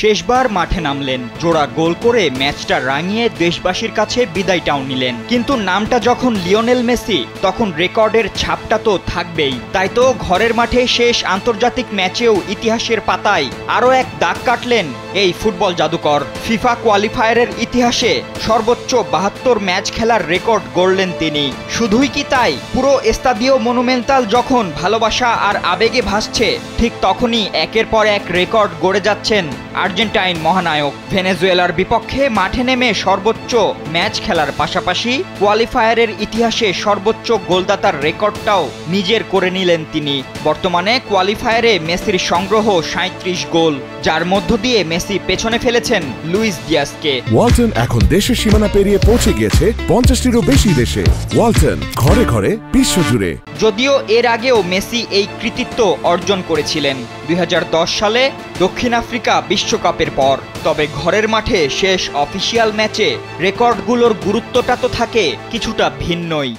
শেষবার মাঠে নামলেন, জোড়া গোল করে ম্যাচটা রাঙিয়ে দেশবাসীর কাছে বিদায়টাও নিলেন। কিন্তু নামটা যখন লিওনেল মেসি, তখন রেকর্ডের ছাপটা তো থাকবেই। তাই তো ঘরের মাঠে শেষ আন্তর্জাতিক ম্যাচেও ইতিহাসের পাতায় আরও এক দাগ কাটলেন এই ফুটবল জাদুকর। ফিফা কোয়ালিফায়ারের ইতিহাসে সর্বোচ্চ ৭২ ম্যাচ খেলার রেকর্ড গড়লেন তিনি। শুধুই কি তাই, পুরো এস্তাদিও মনুমেন্টাল যখন ভালোবাসা আর আবেগে ভাসছে, ঠিক তখনই একের পর এক রেকর্ড গড়ে যাচ্ছেন আর্জেন্টাইন মহানায়ক। ভেনেজুয়েলার বিপক্ষে মাঠে নেমে সর্বোচ্চ ম্যাচ খেলার পাশাপাশি কোয়ালিফায়ারের ইতিহাসে সর্বোচ্চ গোলদাতার রেকর্ডটাও নিজের করে নিলেন তিনি। বর্তমানে কোয়ালিফায়ারে মেসির সংগ্রহ ৩৭ গোল, যার মধ্য দিয়ে মেসি পেছনে ফেলেছেন লুইস দিয়াজকে। ওয়ালটন এখন দেশের সীমানা পেরিয়ে পৌঁছে গিয়েছে ৫০টিরও বেশি দেশে। ওয়ালটন, ঘরে ঘরে বিশ্বজুড়ে। যদিও এর আগেও মেসি এই কৃতিত্ব অর্জন করেছিলেন ২০১০ সালে দক্ষিণ আফ্রিকা বিশ্বকাপের পর। তবে ঘরের মাঠে শেষ অফিসিয়াল ম্যাচে রেকর্ডগুলোর গুরুত্বটা তো থাকে কিছুটা ভিন্নই।